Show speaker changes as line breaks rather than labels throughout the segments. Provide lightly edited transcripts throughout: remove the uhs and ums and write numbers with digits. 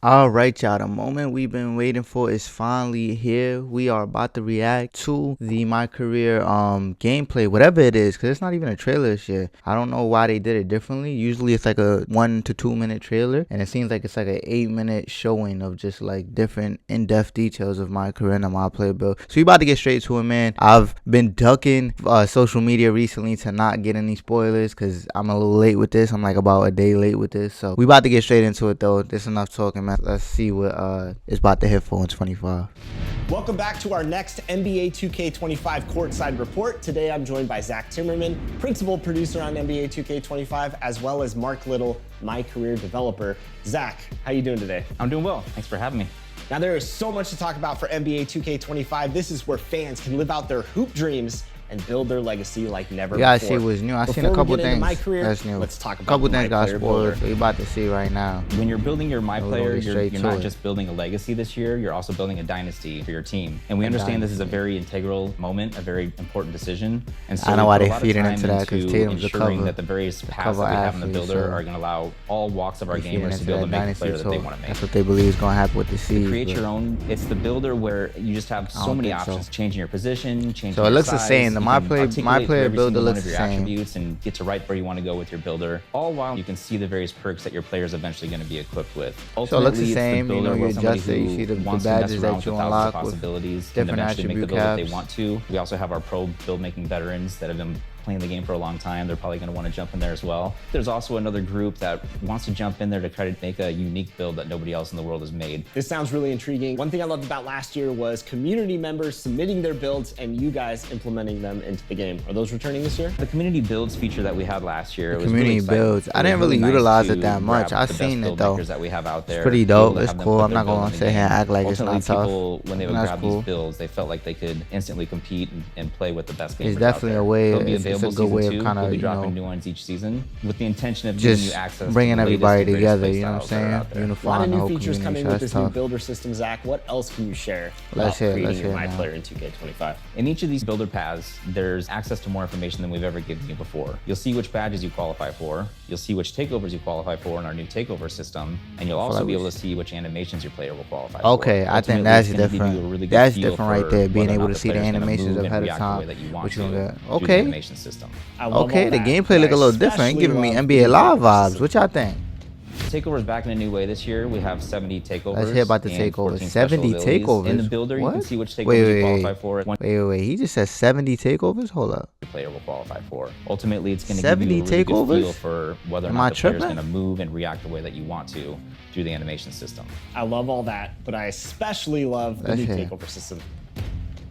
All right, y'all. The moment we've been waiting for is finally here. We are about to react to the My Career gameplay, whatever it is, because it's not even a trailer shit. I don't know why they did it differently. Usually it's like a 1 to 2 minute trailer, and it seems like it's like an 8-minute showing of just like different in-depth details of My Career and the My Player build. So we about to get straight to it, man. I've been ducking social media recently to not get any spoilers because I'm a little late with this. I'm like about a day late with this. So we about to get straight into it though. There's enough talking, man. Let's see what is about to hit for in 25.
Welcome back to our next NBA 2K25 courtside report. Today I'm joined by Zach Timmerman, principal producer on NBA 2K25, as well as Mark Little, My Career developer. Zach, how you doing today?
I'm doing well. Thanks for having me.
Now there is so much to talk about for NBA 2K25. This is where fans can live out their hoop dreams and build their legacy like never before.
Yeah, I see what's new. I seen a couple things.
My Career,
that's new.
let's talk about
a couple things got
MyPLAYER
spoiled. So we about to see right now.
When you're building your MyPLAYER, you're not
it.
just building a legacy this year, you're also building a dynasty for your team. And we understand this is a very integral moment, a very important decision. And so
I know why they
feed
feeding into that, because Tatum's the cover.
That the various paths that we have in the builder are going to allow all walks of our gamers to be able to make the player that they want to make.
That's what they believe is going to happen with the seed.
Create your own. It's the builder where you just have so many options, changing your position, changing
so it looks the same. The MyPLAYER builder looks the same.
Attributes and get to right where you want to go with your builder, all while you can see the various perks that your player is eventually going to be equipped with.
Ultimately, so it looks the same. You know, you adjust it. You see the badges that you unlock with different attribute caps.
They want to. We also have our pro build making veterans that have been playing the game for a long time. They're probably going to want to jump in there as well. There's also another group that wants to jump in there to try to make a unique build that nobody else in the world has made.
This sounds really intriguing. One thing I loved about last year was community members submitting their builds and you guys implementing them into the game. Are those returning this year?
The community builds feature that we had last year.
The community builds. I didn't really utilize it that much. I've seen it though.
That we have out there.
It's pretty dope. It's cool. I'm not going to sit here and act like it's not tough.
People, when they would grab these builds, they felt like they could instantly compete and play with the best gamers.
It's definitely a way. It's a good way of
we'll be dropping new ones each season with the intention of
just
giving you access
bringing
to
everybody together. You know what I'm saying?
Unifying the whole community. A lot of new features coming with this new builder system, Zach. What else can you share about creating your MyPLAYER in 2K25?
In each of these builder paths, there's access to more information than we've ever given you before. You'll see which badges you qualify for. You'll see which takeovers you qualify for in our new takeover system, and you'll also be able to see which animations your player will qualify for.
Okay, I think that's different. That's different right there. Being able to see the animations ahead of time. What you gonna get? Okay. Okay, the gameplay look a little different. It's giving me NBA Live vibes. What y'all think?
Takeovers back in a new way this year. We have 70 takeovers.
Let's hear about the takeovers. 70 takeovers.
In the builder, you can see which takeovers you qualify for.
Wait. He just said 70 takeovers? Hold up.
The player will qualify for. Ultimately, it's going to give you a really good feel for whether or not the player is going to move and react the way that you want to through the animation system.
I love all that, but I especially love the new takeover system.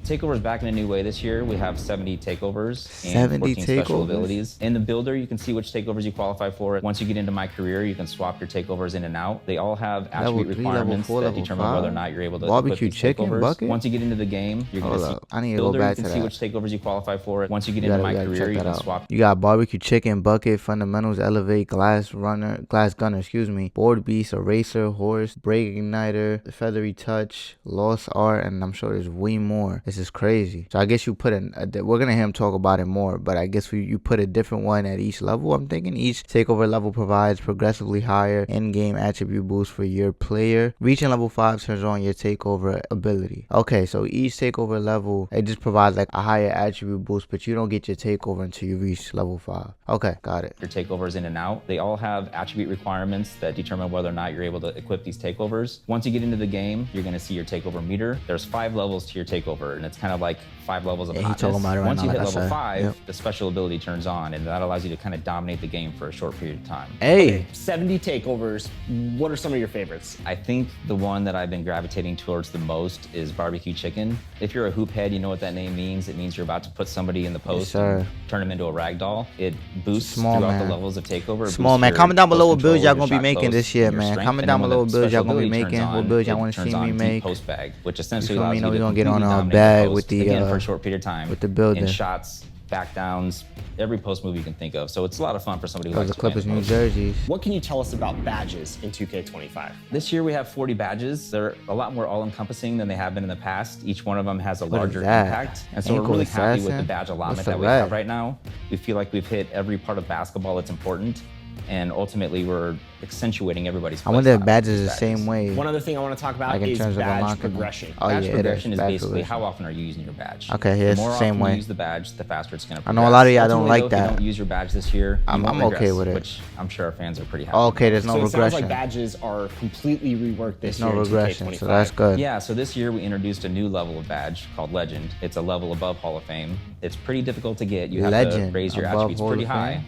Takeovers back in a new way this year. We have 70 takeovers and 14
takeovers?
special abilities. In the builder, you can see which takeovers you qualify for. Once you get into My Career, you can swap your takeovers in and out. They all have attribute requirements that determine whether or not you're able to
barbecue chicken
takeovers.
bucket.
Once you get into the game, you're going to see.
I need to go back to that.
You can see which takeovers you qualify for. Once you get into My Career, you can swap.
You got barbecue chicken bucket, fundamentals, elevate, glass gunner, board beast, eraser, horse, break igniter, feathery touch, lost art, and I'm sure there's way more. This is crazy. So I guess you put we're gonna hear him talk about it more, but I guess you put a different one at each level. I'm thinking each takeover level provides progressively higher in-game attribute boost for your player. Reaching level 5 turns on your takeover ability. Okay, so each takeover level, it just provides like a higher attribute boost, but you don't get your takeover until you reach level 5. Okay, got it.
Your takeovers in and out, they all have attribute requirements that determine whether or not you're able to equip these takeovers. Once you get into the game, you're gonna see your takeover meter. There's 5 levels to your takeover, and it's kind of like 5 levels of hotness. Once you hit level 5, the special ability turns on, and that allows you to kind of dominate the game for a short period of time.
Okay, 70 takeovers. What are some of your favorites?
I think the one that I've been gravitating towards the most is barbecue chicken. If you're a hoop head, you know what that name means. It means you're about to put somebody in the post and turn them into a ragdoll. It boosts throughout the levels of takeover.
Small man, comment down below what builds y'all gonna be making this year, man. Comment down below what builds y'all gonna be making. What builds y'all want to see me make.
Post bag, which essentially allows
you
to
we're gonna get on a bag with the
for a short period of time
with the builder
in shots, back downs, every post move you can think of. So it's a lot of fun for somebody who likes
the Clippers new jerseys.
What can you tell us about badges in 2K25?
This year we have 40 badges. They're a lot more all-encompassing than they have been in the past. Each one of them has a larger impact. And so we're really happy with the badge allotment that we have right now. We feel like we've hit every part of basketball that's important. and ultimately we're accentuating everybody's
I wonder if
playstyle
badges
with
the same way.
One other thing I want to talk about
Like in
is
terms of
badge
unlocking them.
progression.
Oh
Badge
yeah,
progression
it
is
badge
basically
progression.
how often are you using your badge.
Okay, yeah,
The
it's
more
the same
often
way.
you use the badge, the faster it's going to
I
progress.
know a lot of y'all don't
Ultimately,
like
though,
that.
If you don't use your badge this year, you
I'm
won't
okay
regress,
with it.
which I'm sure our fans are pretty happy
Oh, okay,
about.
there's no
So it sounds
regression.
like badges are completely reworked this
There's
year
no
in
regression,
2K25.
so that's good.
Yeah, so this year we introduced a new level of badge called Legend. It's a level above Hall of Fame. It's pretty difficult to get. You have
Legend,
to raise your
above
attributes
Hall
pretty
of
high.
Fame?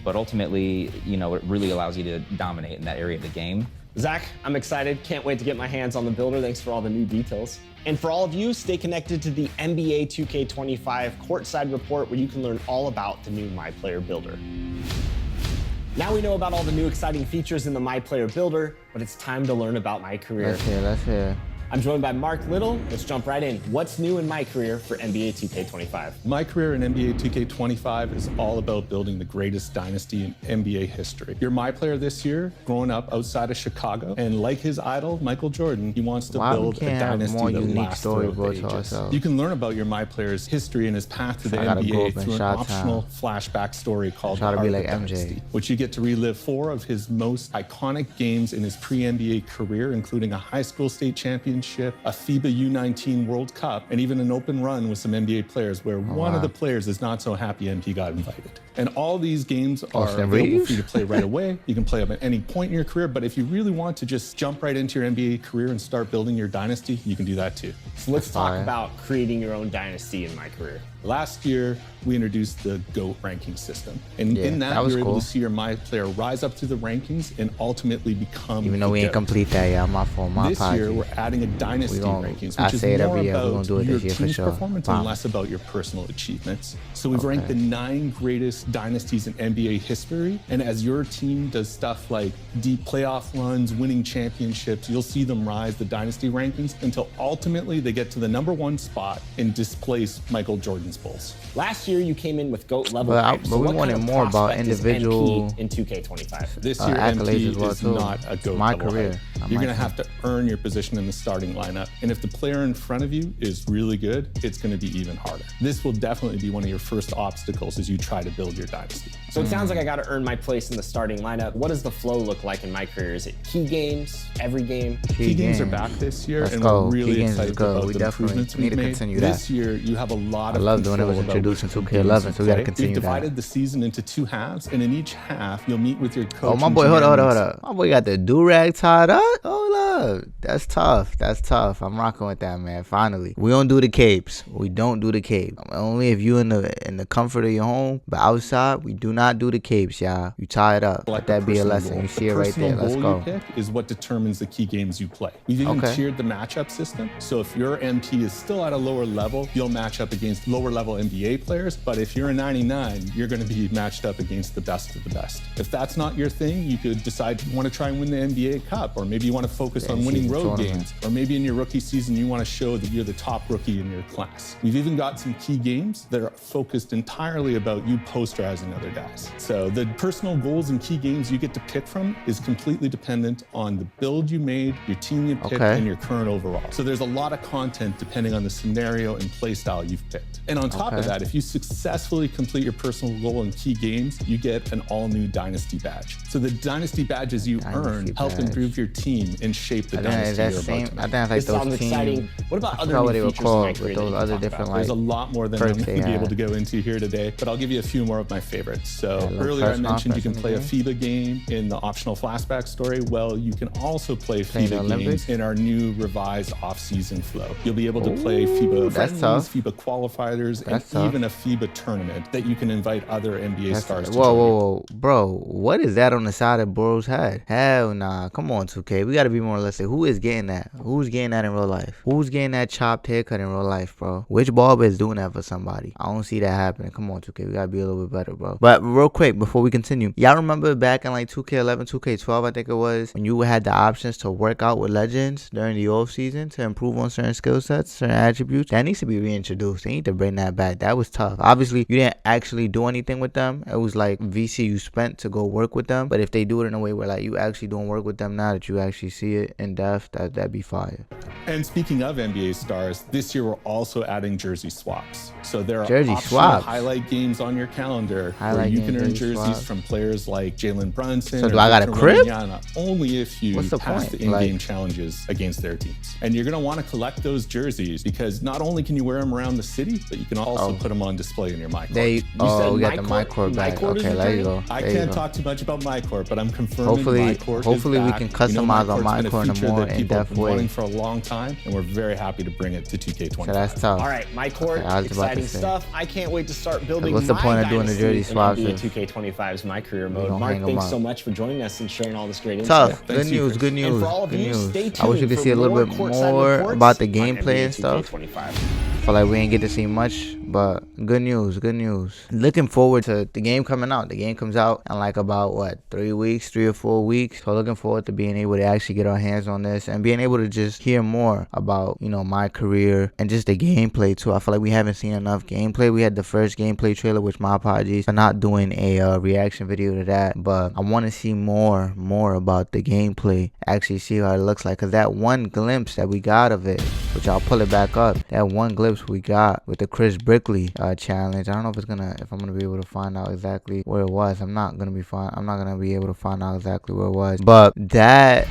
But ultimately, you know, it really allows you to dominate in that area of the game.
Zach, I'm excited. Can't wait to get my hands on the builder. Thanks for all the new details. And for all of you, stay connected to the NBA 2K25 Courtside Report, where you can learn all about the new MyPLAYER Builder. Now we know about all the new exciting features in the MyPLAYER Builder, but it's time to learn about MyCAREER.
Let's hear.
I'm joined by Mark Little. Let's jump right in. What's new in MyCAREER for NBA 2K25?
MyCAREER in NBA 2K25 is all about building the greatest dynasty in NBA history. You're MyPLAYER this year, growing up outside of Chicago, and like his idol, Michael Jordan, he wants to
Why we
build a
can't have
dynasty
more
that
unique
lasts
story
throughout
brought
the
to
ages.
ourselves?
You can learn about your MyPLAYER's history and his path to the
I gotta grow
NBA
up in
through an
Chi-Town.
optional flashback story called
Try to
The
be
Art
like
of
MJ.
Dynasty, which you get to relive 4 of his most iconic games in his pre-NBA career, including a high school state championship, a FIBA U19 World Cup, and even an open run with some NBA players where one of the players is not so happy MP got invited. And all these games are
Austin
available
Reeves?
for you to play right away. You can play them at any point in your career, but if you really want to just jump right into your NBA career and start building your dynasty, you can do that too.
So let's talk
fire.
about creating your own dynasty in MyCAREER.
Last year, we introduced the GOAT ranking system. And
Yeah,
in
that
that,
was
you're able
cool.
to see your MyPLAYER rise up through the rankings and ultimately become
Even though
the
we ain't
GOAT.
complete that, yeah, my fault, my
This
apologies.
year, we're adding a dynasty rankings,
I
which is
say it
more
every year, we're
about
gonna do it
your
this year for
team's
sure.
performance
Promise.
and less about your personal achievements. So we've ranked the 9 greatest dynasties in NBA history, and as your team does stuff like deep playoff runs, winning championships, you'll see them rise the dynasty rankings until ultimately they get to the #1 spot and displace Michael Jordan's Bulls.
Last year, you came in with GOAT level
But
hype.
we
So what
wanted
kind of
more about
prospect is
individual,
MP in 2K25?
This year,
accolades
MP
as well,
is
too.
not a GOAT
My
level
career.
hype.
I
You're
might
going to have to earn your position in the starting lineup. And if the player in front of you is really good, it's going to be even harder. This will definitely be one of your first obstacles as you try to build your dynasty.
So it sounds like I got to earn my place in the starting lineup. What does the flow look like in MyCAREER? Is it key games, every game?
Key games are back this year,
Let's
and
go.
we're
Key
really
games is
excited
good.
about
We
the
definitely
improvements
need
we've
to
made.
continue
This
that.
year, you have a lot
I
of
loved when it was
control about
introduced in
which
2K11,
games
so we gotta
you play.
continue
We've
that.
divided the season into 2 halves, and in each half, you'll meet with your coach.
Oh, my
and
boy, hold
GM
up. My boy got the do-rag tied up. Hold up. That's tough. That's tough. I'm rocking with that, man. Finally. We don't do the capes. We don't do the cape. Only if you in the comfort of your home. But outside, we do not do the capes, y'all. You tie it up. Let that be a lesson. You see it right there. Let's go.
The pick is what determines the key games you play. We've even tiered the matchup system. So if your MP is still at a lower level, you'll match up against lower level NBA players. But if you're a 99, you're going to be matched up against the best of the best. If that's not your thing, you could decide you want to try and win the NBA Cup, or maybe you want to focus on winning road games, or maybe in your rookie season you want to show that you're the top rookie in your class. We've even got some key games that are focused entirely about you posterizing other guys. So the personal goals and key games you get to pick from is completely dependent on the build you made, your team you picked, and your current overall. So there's a lot of content depending on the scenario and play style you've picked. And on top of that, if you successfully complete your personal goal in key games, you get an all-new Dynasty badge. So the Dynasty badges you earn help improve your team and shape the dynasty you're about to make.
I think that's like
This sounds
those
exciting.
teams.
What about other
Probably
new
they were
features in
called
MyCAREER
with
that
those
you
other
can talk
different
about?
like.
There's a lot more than I'm
perks
going
they
to be able
had.
to go into here today, but I'll give you a few more of my favorites. So
Yeah,
earlier I
first
mentioned you can play a
conference in
FIBA game in the optional flashback story. Well, you can also play
Play the
FIBA
Olympics?
games in our new revised off-season flow. You'll be able to play FIBA
that's
friendlies,
tough.
FIBA qualifiers, and
That's tough.
even a FIBA tournament that you can invite other NBA stars to
Whoa,
join.
whoa, bro! What is that on the side of Burrow's head? Hell nah! Come on, 2K. We gotta be more realistic. Who is getting that? Who's getting that in real life? Who's getting that chopped haircut in real life, bro? Which barber is doing that for somebody? I don't see that happening. Come on, 2K. We gotta be a little bit better, bro. But real quick, before we continue, y'all remember back in like 2K11, 2K12, I think it was, when you had the options to work out with legends during the off season to improve on certain skill sets, certain attributes? That needs to be reintroduced. They need to bring that back. That was tough. Obviously, you didn't actually do anything with them. It was like VC you spent to go work with them. But if they do it in a way where like you actually doing work with them now that you actually see it in depth, that'd be fire.
And speaking of NBA stars, this year we're also adding jersey swaps. So there are
jersey
optional
swaps.
highlight games on your calendar
Highlight
where you can earn
jerseys
jerseys from players like Jalen Brunson.
So do I got a crib?
Only if you pass the in-game challenges against their teams. And you're going to want to collect those jerseys because not only can you wear them around the city, but you can also put them on display in your MyCourt.
We got the MyCourt back. Okay, there you go.
I can't talk too much about MyCourt, but I'm confirming MyCourt
hopefully
is
we
back.
can customize on MyCourt in a more in-depth way.
Wanting for a long time, and we're very happy to bring it to 2K25.
So that's tough.
All right, MyCourt, exciting stuff. I can't wait to start building.
What's the point of doing the jersey swaps?
NBA 2K25's MyCareer mode. Mark, thanks so much for joining us and sharing all this great info.
Tough. Good news. Good news.
And for all of
good
you,
news.
stay tuned.
I wish you could see a little bit more about the gameplay and stuff. I feel like we ain't get to see much, but good news. Good news. Looking forward to the game coming out. The game comes out in like about what, 3 weeks, 3 or 4 weeks. So looking forward to being able to actually get our hands on this and being able to just hear more about, you know, my career and just the gameplay too. I feel like we haven't seen enough gameplay. We had the first gameplay trailer, which my apologies for not doing a reaction video to that, but I want to see more about the gameplay, actually see how it looks like, because that one glimpse that we got of it, which I'll pull it back up, that one glimpse we got with the Chris Brickley challenge. I don't know if I'm gonna be able to find out exactly where it was. I'm not gonna be able to find out exactly where it was, but that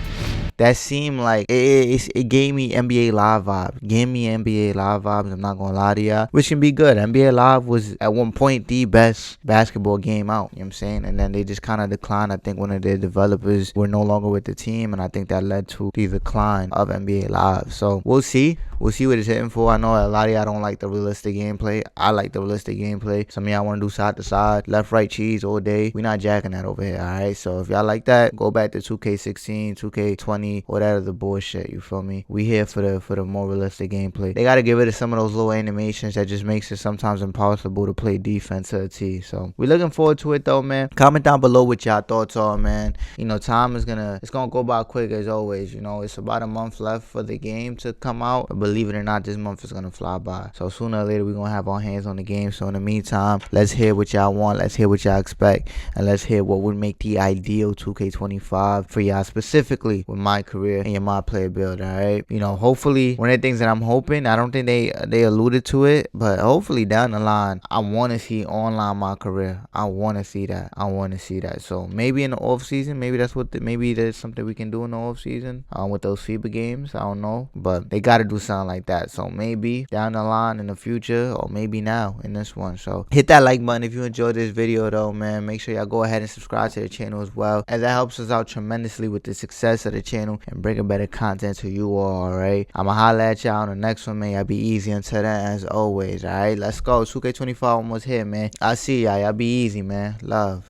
seemed like it gave me NBA Live vibes. I'm not gonna lie to y'all, which can be good. NBA Live was at one point the best basketball game out, you know what I'm saying? And then they just kind of declined. I think one of their developers were no longer with the team, and I think that led to the decline of NBA Live. So we'll see what it's hitting for. I know a lot of y'all don't like the realistic gameplay. I like the realistic gameplay. Some of y'all want to do side to side, left, right, cheese all day. We're not jacking that over here, all right? So if y'all like that, go back to 2K16, 2K20, whatever the bullshit, you feel me? We here for the more realistic gameplay. They got to get rid of some of those little animations that just makes it sometimes impossible to play defense to a T. So we're looking forward to it though, man. Comment down below what y'all thoughts are, man. You know, time is gonna go by quick as always. You know, it's about a month left for the game to come out. But believe it or not, this month is gonna fly by. So sooner or later we're gonna have our hands on the game. So in the meantime, let's hear what y'all want, let's hear what y'all expect, and let's hear what would make the ideal 2K25 for y'all, specifically with my career and your my player build. All right, you know, hopefully one of the things that I'm hoping, I don't think they alluded to it, but hopefully down the line I want to see online my career. I want to see that. So maybe in the off season, maybe maybe there's something we can do in the off season with those FIBA games. I don't know, but they got to do something like that. So maybe down the line in the future, or maybe now in this one. So hit that like button if you enjoyed this video though, man. Make sure y'all go ahead and subscribe to the channel as well, as that helps us out tremendously with the success of the channel and bringing better content to you all. Alright, I'ma holla at y'all on the next one, man. Y'all be easy until then, as always. Alright, let's go. 2K25 almost here, man. I see y'all. Y'all be easy, man. Love.